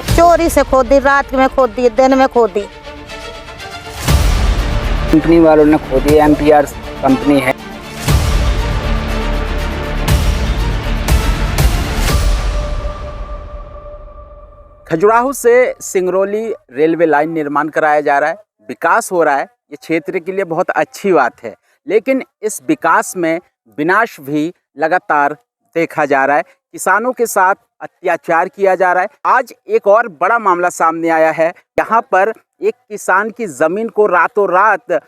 चोरी से खोद दी, रात में खोद दी, दिन में खोद दी। कंपनी वालों ने खोदी, एमपीआर कंपनी है। खजुराहो से सिंगरौली रेलवे लाइन निर्माण कराया जा रहा है, विकास हो रहा है। ये क्षेत्र के लिए बहुत अच्छी बात है, लेकिन इस विकास में विनाश भी लगातार देखा जा रहा है। किसानों के साथ अत्याचार किया जा रहा है। आज एक और बड़ा मामला सामने आया है। यहाँ पर एक किसान की ज़मीन को रातों रात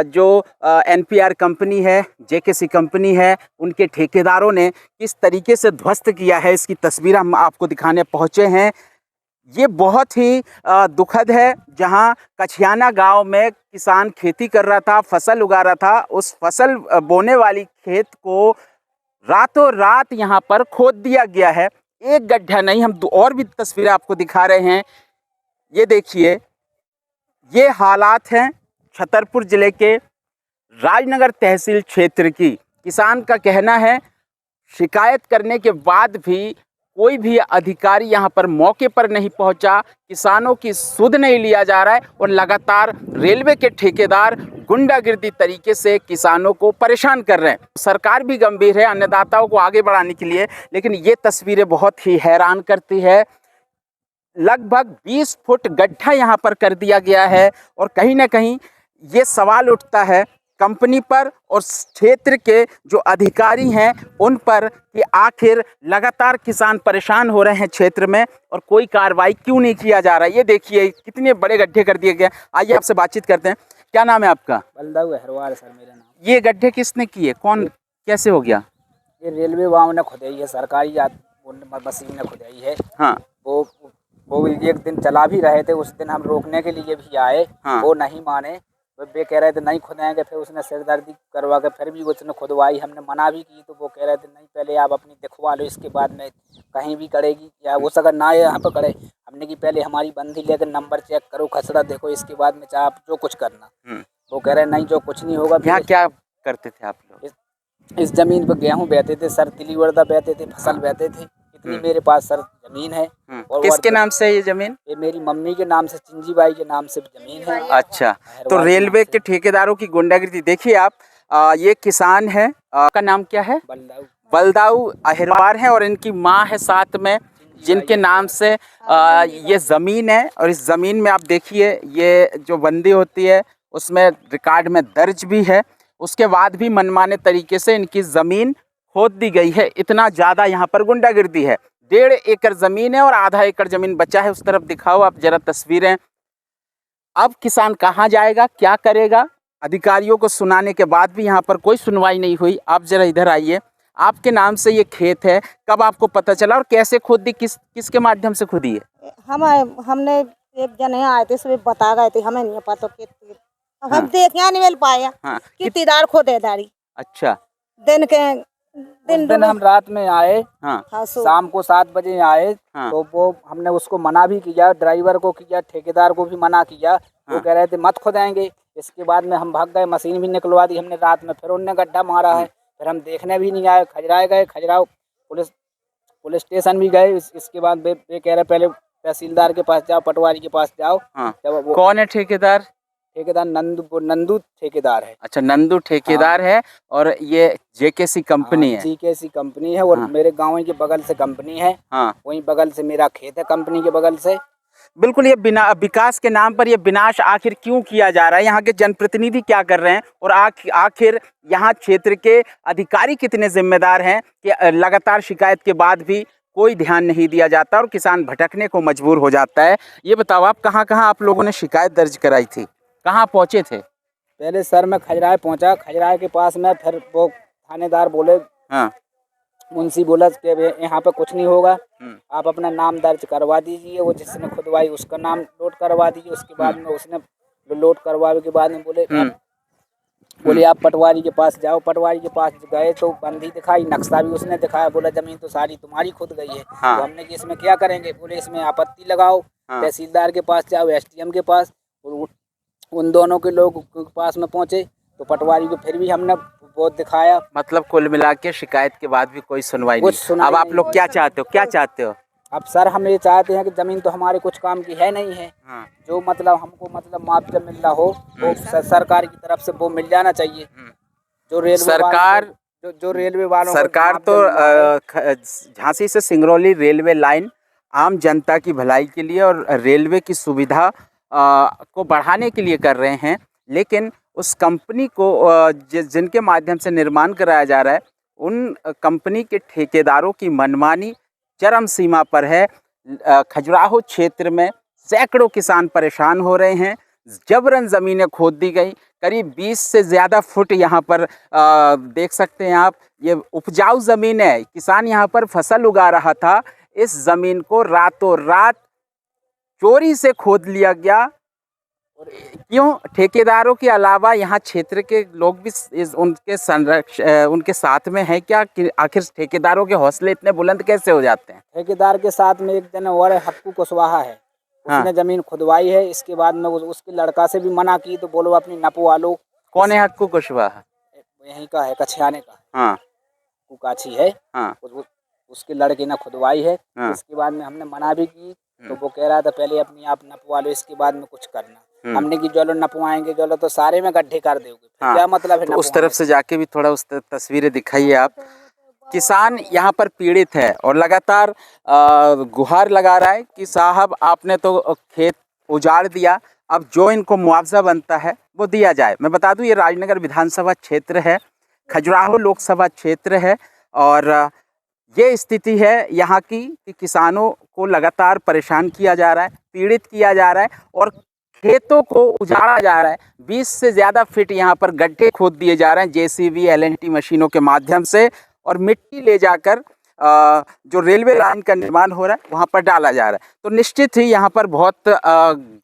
जो एनपीआर कंपनी है, जेकेसी कंपनी है, उनके ठेकेदारों ने किस तरीके से ध्वस्त किया है, इसकी तस्वीर हम आपको दिखाने पहुँचे हैं। ये बहुत ही दुखद है। जहां कछियाना गांव में किसान खेती कर रहा था, फसल उगा रहा था, उस फसल बोने वाली खेत को रातों रात यहां पर खोद दिया गया है। एक गड्ढा नहीं, हम और भी तस्वीरें आपको दिखा रहे हैं। ये देखिए, ये हालात हैं छतरपुर जिले के राजनगर तहसील क्षेत्र की। किसान का कहना है शिकायत करने के बाद भी कोई भी अधिकारी यहाँ पर मौके पर नहीं पहुँचा, किसानों की सुध नहीं लिया जा रहा है और लगातार रेलवे के ठेकेदार गुंडागिर्दी तरीके से किसानों को परेशान कर रहे हैं। सरकार भी गंभीर है अन्नदाताओं को आगे बढ़ाने के लिए, लेकिन ये तस्वीरें बहुत ही हैरान करती है। लगभग 20 फुट गड्ढा यहाँ पर कर दिया गया है और कहीं ना कहीं ये सवाल उठता है कंपनी पर और क्षेत्र के जो अधिकारी हैं उन पर कि आखिर लगातार किसान परेशान हो रहे हैं क्षेत्र में और कोई कार्रवाई क्यों नहीं किया जा रहा है। ये देखिए कितने बड़े गड्ढे कर दिए गए। आइए आपसे बातचीत करते हैं। क्या नाम है आपका? बलदाऊ अहरवाल सर मेरा नाम। ये गड्ढे किसने किए, कौन, कैसे हो गया? ये रेलवे वालों ने खुदाई है, सरकारी मशीन ने खुदाई है। हाँ, वो एक दिन चला भी रहे थे, उस दिन हम रोकने के लिए भी आए। हाँ। वो नहीं माने, वे कह रहे थे नहीं खुदाएंगे। फिर उसने सिरदर्दी करवा के फिर भी उसने खुदवाई। हमने मना भी की तो वो कह रहे थे नहीं, पहले आप अपनी दिखवा लो, इसके बाद में कहीं भी करेगी या वो अगर ना यहाँ पर करे। हमने की पहले हमारी बंदी लेकर नंबर चेक करो, खसरा देखो, इसके बाद में चाहे आप जो कुछ करना। वो कह रहे नहीं, जो कुछ नहीं होगा। यहाँ क्या करते थे आप लोग? इस जमीन पर गेहूँ बेचते थे सर, तिली उड़दा बेचते थे, फसल बेचते थे। इतनी मेरे पास सर जमीन है। और किसके नाम से है ये जमीन? ये मेरी मम्मी के नाम से, चिंजी बाई के नाम से जमीन है। अच्छा, तो रेलवे के ठेकेदारों की गुंडागिर्दी देखिए आप। ये किसान है, का नाम क्या है? बलदाऊ अहिरवार है और इनकी माँ है साथ में, जिनके नाम से ये ज़मीन है। और इस ज़मीन में आप देखिए ये जो बंदी होती है उसमें रिकॉर्ड में दर्ज भी है। उसके बाद भी मनमाने तरीके से इनकी ज़मीन खोद दी गई है। इतना ज़्यादा यहाँ पर गुंडागिर्दी है। 1.5 एकड़ ज़मीन है और आधा एकड़ ज़मीन बचा है। उस तरफ दिखाओ आप जरा तस्वीरें। अब किसान कहाँ जाएगा, क्या करेगा? अधिकारियों को सुनाने के बाद भी यहाँ पर कोई सुनवाई नहीं हुई। आप जरा इधर आइए। आपके नाम से ये खेत है, कब आपको पता चला और कैसे खोदी, किसके माध्यम से खोदी है? हमने एक जने आए थे, सुबह बता गए थे, हमें नहीं पता कि हाँ। हम देखने नहीं मिल पाया। हाँ। कि तीदार खोदेदारी अच्छा, दिन हम रात में आए। हाँ। शाम को 7 बजे आए। हाँ। तो वो हमने उसको मना भी किया, ड्राइवर को किया, ठेकेदार को भी मना किया। हाँ। वो कह रहे थे मत खुदाएंगे। इसके बाद में हम भाग गए, मशीन भी निकलवा दी हमने रात में। फिर उनने गड्ढा मारा है, फिर हम देखने भी नहीं आए। खजराए गए, खजराओ पुलिस स्टेशन भी गए। इसके बाद वे कह रहे पहले तहसीलदार के पास जाओ, पटवारी के पास जाओ। हाँ। कौन है ठेकेदार? ठेकेदार नंदू ठेकेदार है। अच्छा, नंदू ठेकेदार। हाँ। है और ये जेकेसी कंपनी है। जेकेसी कंपनी है और हाँ। मेरे गाँव के बगल से कंपनी है। हाँ। वहीं बगल से मेरा खेत है, कंपनी के बगल से। बिल्कुल, ये बिना विकास के नाम पर ये विनाश आखिर क्यों किया जा रहा है? यहाँ के जनप्रतिनिधि क्या कर रहे हैं और आखिर यहाँ क्षेत्र के अधिकारी कितने जिम्मेदार हैं कि लगातार शिकायत के बाद भी कोई ध्यान नहीं दिया जाता और किसान भटकने को मजबूर हो जाता है? ये बताओ आप, कहाँ कहाँ आप लोगों ने शिकायत दर्ज कराई थी, कहाँ पहुँचे थे? पहले सर मैं खजराए पहुंचा, खजराए के पास में फिर वो थानेदार बोले, हाँ, मुंशी बोला कि यहाँ पे कुछ नहीं होगा, आप अपना नाम दर्ज करवा दीजिए। वो जिसने खुदवाई उसका नाम लोड करवा दीजिए। उसके बाद में उसने लोड करवाने के बाद में बोले आप पटवारी के पास जाओ। पटवारी के पास गए तो बंदी दिखाई, नक्शा भी उसने दिखाया। बोला जमीन तो सारी तुम्हारी खुद गई है। हाँ। तो हमने कि इसमें क्या करेंगे? बोले इसमें आपत्ति लगाओ। हाँ। तहसीलदार के पास जाओ, एसडीएम के पास। उन दोनों के लोग के पास में पहुंचे तो पटवारी को फिर भी हमने बहुत दिखाया। मतलब कुल मिला के शिकायत के बाद भी कोई सुनवाई नहीं। अब आप लोग क्या चाहते हो, क्या चाहते हो? अब सर हम ये चाहते हैं कि जमीन तो हमारे कुछ काम की है नहीं है, हाँ। जो मतलब हमको मतलब मुआवजा मिल रहा हो वो सरकार की तरफ से वो मिल जाना चाहिए। जो रेलवे सरकार जो रेलवे वालों को सरकार तो मुआवजा मिल रहा है। झांसी से सिंगरौली रेलवे लाइन आम जनता की भलाई के लिए और रेलवे की सुविधा को बढ़ाने के लिए कर रहे हैं, लेकिन उस कंपनी को जिनके माध्यम से निर्माण कराया जा रहा है उन कंपनी के ठेकेदारों की मनमानी चरम सीमा पर है। खजुराहो क्षेत्र में सैकड़ों किसान परेशान हो रहे हैं। जबरन ज़मीनें खोद दी गई, करीब 20 से ज़्यादा फुट यहाँ पर देख सकते हैं आप। ये उपजाऊ ज़मीन है, किसान यहाँ पर फसल उगा रहा था, इस ज़मीन को रातों रात चोरी से खोद लिया गया। क्यों? ठेकेदारों के अलावा यहाँ क्षेत्र के लोग भी उनके साथ में है क्या? कि आखिर ठेकेदारों के हौसले इतने बुलंद कैसे हो जाते हैं? ठेकेदार के साथ में एक जन और हक्कू कुशवाहा है, उसने जमीन खुदवाई है। इसके बाद में उसके लड़का से भी मना की तो बोलो अपनी नपवा लो। कौन है हक्कू कुशवाहा? यहीं का है, कछियाने का। हाँ, कुकाछी है। हाँ, उसके लड़के ने खुदवाई है। हाँ। इसके बाद में हमने मना भी की तो वो कह रहा था पहले अपनी आप नपवा लो, इसके बाद में कुछ करना। हमने की चलो नपवाएंगे, चलो तो सारे में गड्ढे कर दोगे, हाँ। क्या मतलब है? तो उस तरफ से जाके भी थोड़ा उस तस्वीरें दिखाइए आप। किसान यहाँ पर पीड़ित है और लगातार गुहार लगा रहा है कि साहब आपने तो खेत उजाड़ दिया, अब जो इनको मुआवजा बनता है वो दिया जाए। मैं बता दूं ये राजनगर विधानसभा क्षेत्र है, खजुराहो लोकसभा क्षेत्र है और ये स्थिति है यहाँ की कि किसानों को लगातार परेशान किया जा रहा है, पीड़ित किया जा रहा है और खेतों को उजाड़ा जा रहा है। 20 से ज़्यादा फीट यहाँ पर गड्ढे खोद दिए जा रहे हैं जेसीबी एलएनटी मशीनों के माध्यम से और मिट्टी ले जाकर जो रेलवे लाइन का निर्माण हो रहा है वहाँ पर डाला जा रहा है। तो निश्चित ही यहाँ पर बहुत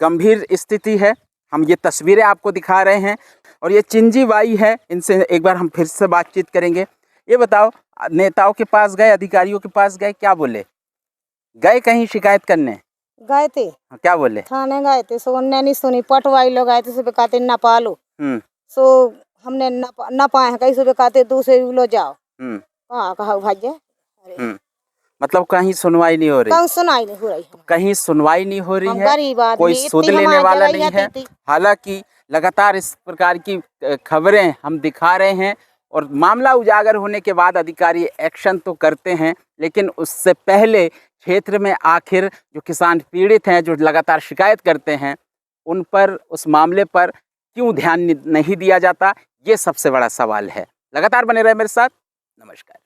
गंभीर स्थिति है। हम ये तस्वीरें आपको दिखा रहे हैं और ये चिंजी बाई है, इनसे एक बार हम फिर से बातचीत करेंगे। ये बताओ, नेताओं के पास गए, अधिकारियों के पास गए, क्या बोले? गए कहीं शिकायत करने? गए थे, क्या बोले? थाने गए थे, सो उनने नहीं सुनी। पटवाई लोग आए थे, सुबह कहते न पालो, सो हमने न पाए हैं, कहीं सुबह कहते दूसरे लो जाओ। कहा भाई मतलब कहीं सुनवाई नहीं हो रही? कहीं सुनाई नहीं हो रही, कहीं सुनवाई नहीं हो रही है, गरीब आदमी, कोई सुध लेने वाला नहीं है। हालांकि लगातार इस प्रकार की खबरें हम दिखा रहे हैं और मामला उजागर होने के बाद अधिकारी एक्शन तो करते हैं, लेकिन उससे पहले क्षेत्र में आखिर जो किसान पीड़ित हैं, जो लगातार शिकायत करते हैं, उन पर, उस मामले पर क्यों ध्यान नहीं दिया जाता, ये सबसे बड़ा सवाल है। लगातार बने रहे मेरे साथ। नमस्कार।